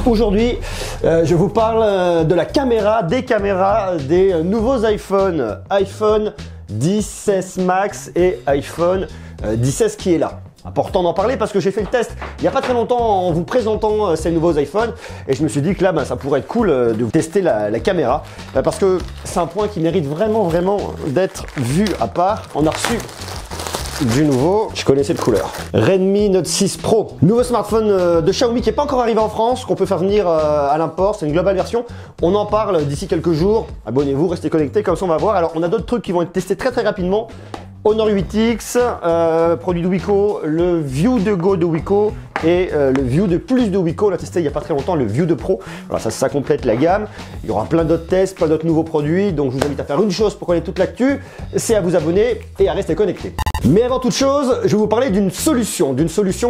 Aujourd'hui, je vous parle de la caméra, des nouveaux iPhone 10s Max et iPhone 10s qui est là. Important d'en parler parce que j'ai fait le test il n'y a pas très longtemps en vous présentant ces nouveaux iPhones et je me suis dit que là ça pourrait être cool de tester la caméra parce que c'est un point qui mérite vraiment d'être vu à part. On a reçu du nouveau, je connais cette couleur, Redmi Note 6 Pro, nouveau smartphone de Xiaomi qui n'est pas encore arrivé en France, qu'on peut faire venir à l'import, c'est une globale version. On en parle d'ici quelques jours, abonnez-vous, restez connectés, comme ça on va voir. Alors on a d'autres trucs qui vont être testés très rapidement. Honor 8X, produit de Wiko, le View de Go de Wiko et le View de Plus de Wiko. On l'a testé il n'y a pas très longtemps, le View de Pro. Voilà, ça complète la gamme. Il y aura plein d'autres tests, plein d'autres nouveaux produits. Donc je vous invite à faire une chose pour connaître toute l'actu, c'est à vous abonner et à rester connecté. Mais avant toute chose, je vais vous parler d'une solution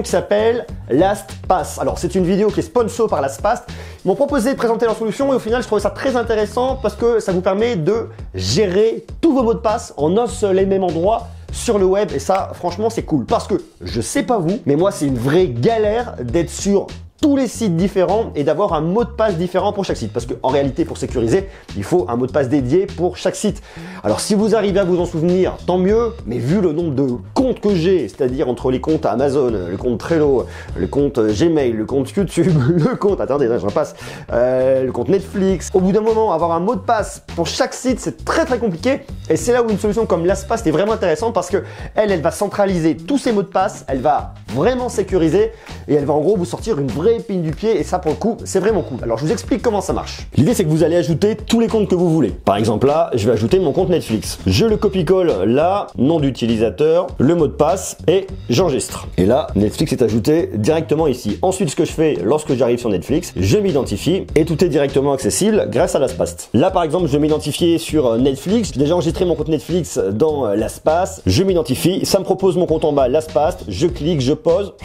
qui s'appelle LastPass. Alors c'est une vidéo qui est sponsor par LastPass. Ils m'ont proposé de présenter leur solution et au final je trouvais ça très intéressant parce que ça vous permet de gérer tous vos mots de passe en un seul et même endroit sur le web et ça franchement c'est cool parce que je sais pas vous mais moi c'est une vraie galère d'être sur tous les sites différents et d'avoir un mot de passe différent pour chaque site parce qu'en réalité pour sécuriser il faut un mot de passe dédié pour chaque site. Alors si vous arrivez à vous en souvenir tant mieux, mais vu le nombre de comptes que j'ai, c'est-à-dire entre les comptes Amazon, le compte Trello, le compte Gmail, le compte YouTube, le compte, attendez j'en passe, le compte Netflix, au bout d'un moment avoir un mot de passe pour chaque site c'est très compliqué et c'est là où une solution comme LastPass est vraiment intéressante parce que elle va centraliser tous ces mots de passe, elle va vraiment sécuriser et elle va en gros vous sortir une vraie épine du pied et ça pour le coup c'est vraiment cool. Alors je vous explique comment ça marche. L'idée c'est que vous allez ajouter tous les comptes que vous voulez. Par exemple là je vais ajouter mon compte Netflix. Je le copie-colle là, nom d'utilisateur, le mot de passe et j'enregistre. Et là Netflix est ajouté directement ici. Ensuite ce que je fais lorsque j'arrive sur Netflix, je m'identifie et tout est directement accessible grâce à LastPass. Là par exemple je vais m'identifier sur Netflix. J'ai déjà enregistré mon compte Netflix dans LastPass. Je m'identifie, ça me propose mon compte en bas LastPass. Je clique, je pose,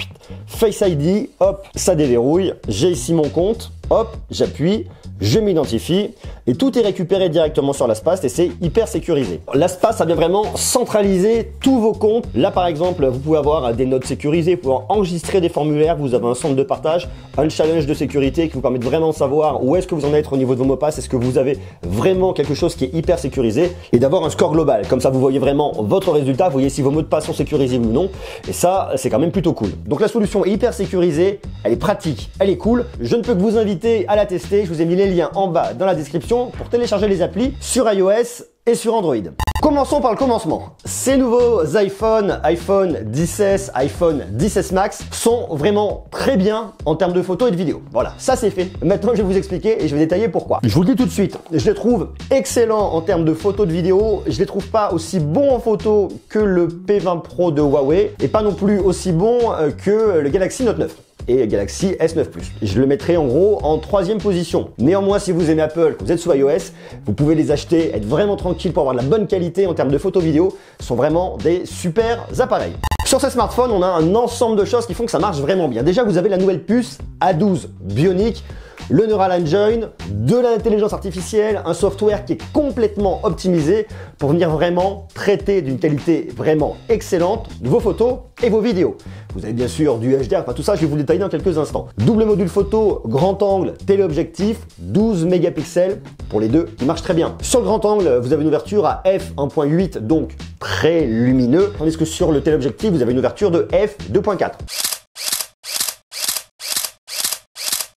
Face ID, hop, ça déverrouille. J'ai ici mon compte, hop, j'appuie, je m'identifie et tout est récupéré directement sur LastPass et c'est hyper sécurisé. LastPass ça vient vraiment centraliser tous vos comptes. Là par exemple vous pouvez avoir des notes sécurisées, vous pouvez enregistrer des formulaires, vous avez un centre de partage, un challenge de sécurité qui vous permet de vraiment savoir où est-ce que vous en êtes au niveau de vos mots de passe, est-ce que vous avez vraiment quelque chose qui est hyper sécurisé et d'avoir un score global. Comme ça vous voyez vraiment votre résultat, vous voyez si vos mots de passe sont sécurisés ou non et ça c'est quand même plutôt cool. Donc la solution est hyper sécurisée, elle est pratique, elle est cool. Je ne peux que vous inviter à la tester, je vous ai mis les liens en bas dans la description pour télécharger les applis sur iOS et sur Android. Commençons par le commencement. Ces nouveaux iPhone 10s, iPhone 10s Max sont vraiment très bien en termes de photos et de vidéos. Voilà, ça c'est fait. Maintenant je vais vous expliquer et je vais détailler pourquoi. Je vous le dis tout de suite, je les trouve excellents en termes de photos, de vidéos. Je les trouve pas aussi bons en photo que le P20 Pro de Huawei et pas non plus aussi bons que le Galaxy Note 9. Et Galaxy S9 Plus. Je le mettrai en gros en 3e position. Néanmoins, si vous aimez Apple, que vous êtes sous iOS, vous pouvez les acheter, être vraiment tranquille pour avoir de la bonne qualité en termes de photos vidéo. Ce sont vraiment des super appareils. Sur ce smartphone, on a un ensemble de choses qui font que ça marche vraiment bien. Déjà, vous avez la nouvelle puce A12 Bionic, le Neural Engine, de l'intelligence artificielle, un software qui est complètement optimisé pour venir vraiment traiter d'une qualité vraiment excellente vos photos et vos vidéos. Vous avez bien sûr du HDR, enfin tout ça je vais vous le détailler dans quelques instants. Double module photo, grand angle, téléobjectif, 12 mégapixels pour les deux qui marchent très bien. Sur le grand angle, vous avez une ouverture à f1.8 donc très lumineux, tandis que sur le téléobjectif, vous avez une ouverture de f2.4.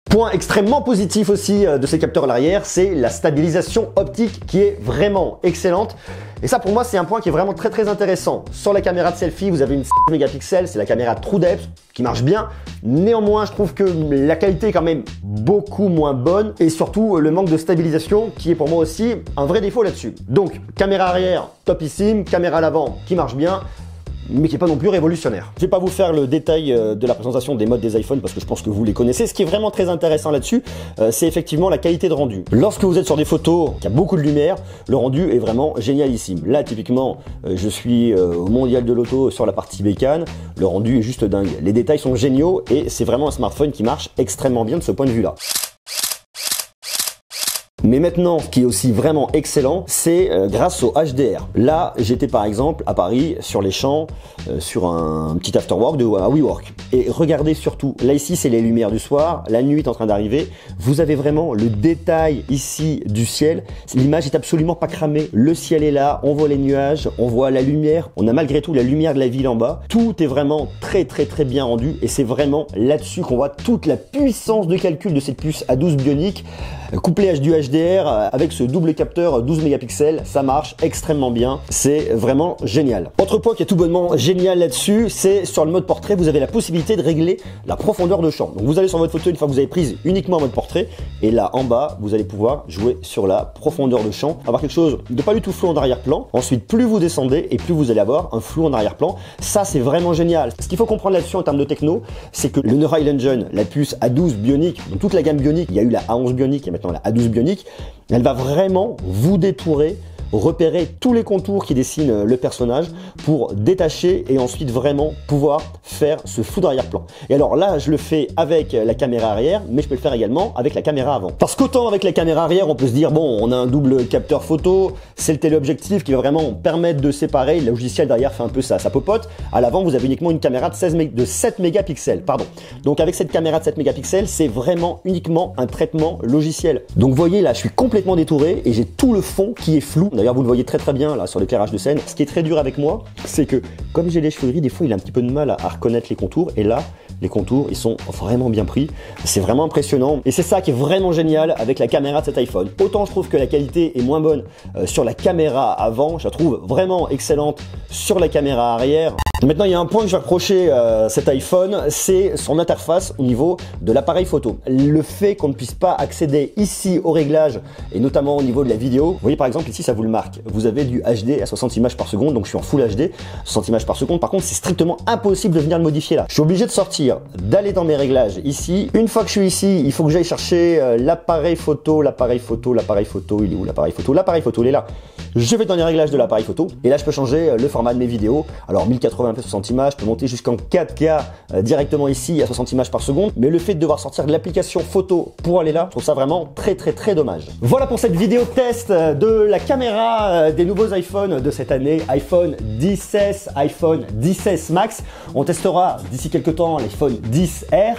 Point extrêmement positif aussi de ces capteurs à l'arrière, c'est la stabilisation optique qui est vraiment excellente. Et ça pour moi c'est un point qui est vraiment très intéressant. Sur la caméra de selfie, vous avez une 6 mégapixels, c'est la caméra True Depth qui marche bien. Néanmoins, je trouve que la qualité est quand même beaucoup moins bonne et surtout le manque de stabilisation qui est pour moi aussi un vrai défaut là-dessus. Donc caméra arrière topissime, caméra à l'avant qui marche bien, mais qui n'est pas non plus révolutionnaire. Je ne vais pas vous faire le détail de la présentation des modes des iPhones parce que je pense que vous les connaissez. Ce qui est vraiment très intéressant là-dessus, c'est effectivement la qualité de rendu. Lorsque vous êtes sur des photos qui a beaucoup de lumière, le rendu est vraiment génialissime. Là, typiquement, je suis au Mondial de l'Auto sur la partie bécane. Le rendu est juste dingue. Les détails sont géniaux et c'est vraiment un smartphone qui marche extrêmement bien de ce point de vue-là. Mais maintenant, ce qui est aussi vraiment excellent, c'est grâce au HDR. Là, j'étais par exemple à Paris, sur les champs, sur un petit afterwork de WeWork. Et regardez surtout, là ici c'est les lumières du soir, la nuit est en train d'arriver, vous avez vraiment le détail ici du ciel, l'image est absolument pas cramée, le ciel est là, on voit les nuages, on voit la lumière, on a malgré tout la lumière de la ville en bas, tout est vraiment très bien rendu et c'est vraiment là-dessus qu'on voit toute la puissance de calcul de cette puce A12 Bionic, couplé du HDR avec ce double capteur 12 mégapixels, ça marche extrêmement bien, c'est vraiment génial. Autre point qui est tout bonnement génial là-dessus, c'est sur le mode portrait, vous avez la possibilité de régler la profondeur de champ. Donc vous allez sur votre photo une fois que vous avez prise uniquement en mode portrait, et là en bas, vous allez pouvoir jouer sur la profondeur de champ, avoir quelque chose de pas du tout flou en arrière-plan. Ensuite, plus vous descendez et plus vous allez avoir un flou en arrière-plan. Ça, c'est vraiment génial. Ce qu'il faut comprendre là-dessus en termes de techno, c'est que le Neural Engine, la puce A12 Bionic, dans toute la gamme Bionic, il y a eu la A11 Bionic et maintenant la A12 Bionic, elle va vraiment vous détourer, repérer tous les contours qui dessinent le personnage pour détacher et ensuite vraiment pouvoir faire ce flou d'arrière-plan. Et alors là, je le fais avec la caméra arrière, mais je peux le faire également avec la caméra avant. Parce qu'autant avec la caméra arrière, on peut se dire, bon, on a un double capteur photo, c'est le téléobjectif qui va vraiment permettre de séparer, le logiciel derrière fait un peu ça popote. À l'avant, vous avez uniquement une caméra de 7 mégapixels, pardon. Donc avec cette caméra de 7 mégapixels, c'est vraiment uniquement un traitement logiciel. Donc vous voyez là, je suis complètement détouré et j'ai tout le fond qui est flou. D'ailleurs, vous le voyez très bien là sur l'éclairage de scène. Ce qui est très dur avec moi, c'est que comme j'ai les cheveux gris, des fois il a un petit peu de mal à reconnaître les contours. Et là, les contours, ils sont vraiment bien pris. C'est vraiment impressionnant. Et c'est ça qui est vraiment génial avec la caméra de cet iPhone. Autant je trouve que la qualité est moins bonne sur la caméra avant, je la trouve vraiment excellente sur la caméra arrière. Maintenant, il y a un point que je vais reprocher à cet iPhone, c'est son interface au niveau de l'appareil photo. Le fait qu'on ne puisse pas accéder ici au réglage, et notamment au niveau de la vidéo. Vous voyez par exemple ici, ça vous le marque. Vous avez du HD à 60 images par seconde, donc je suis en Full HD, 60 images par seconde. Par contre, c'est strictement impossible de venir le modifier là. Je suis obligé de sortir, d'aller dans mes réglages ici. Une fois que je suis ici, il faut que j'aille chercher l'appareil photo, il est où l'appareil photo? L'appareil photo, il est là. Je vais dans les réglages de l'appareil photo, et là je peux changer le format de mes vidéos. Alors 1080p 60 images, je peux monter jusqu'en 4K directement ici à 60 images par seconde, mais le fait de devoir sortir de l'application photo pour aller là, je trouve ça vraiment très dommage. Voilà pour cette vidéo test de la caméra des nouveaux iPhones de cette année, iPhone 10s, iPhone 10s Max. On testera d'ici quelques temps l'iPhone 10R.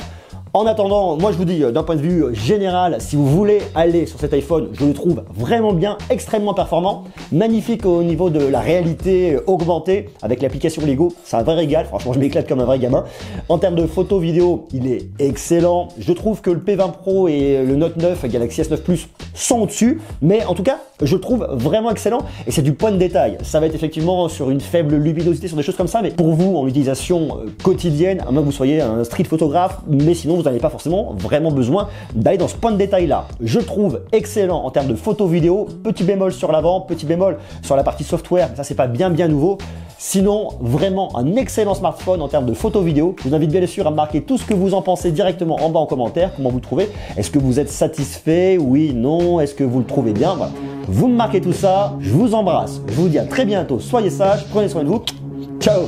En attendant, moi je vous dis d'un point de vue général, si vous voulez aller sur cet iPhone, je le trouve vraiment bien, extrêmement performant, magnifique au niveau de la réalité augmentée avec l'application Lego, c'est un vrai régal, franchement je m'éclate comme un vrai gamin. En termes de photo vidéo, il est excellent, je trouve que le P20 Pro et le Note 9 Galaxy S9 Plus sont au-dessus, mais en tout cas, je le trouve vraiment excellent et c'est du point de détail. Ça va être effectivement sur une faible luminosité, sur des choses comme ça, mais pour vous, en utilisation quotidienne, à moins que vous soyez un street photographe, mais sinon vous n'avez pas forcément vraiment besoin d'aller dans ce point de détail là. Je le trouve excellent en termes de photo vidéo, petit bémol sur l'avant, petit bémol sur la partie software, mais ça c'est pas bien nouveau. Sinon, vraiment un excellent smartphone en termes de photo vidéo. Je vous invite bien sûr à marquer tout ce que vous en pensez directement en bas en commentaire, comment vous le trouvez. Est-ce que vous êtes satisfait? Oui, non? Est-ce que vous le trouvez bien? Voilà. Vous me marquez tout ça, je vous embrasse. Je vous dis à très bientôt, soyez sages, prenez soin de vous. Ciao!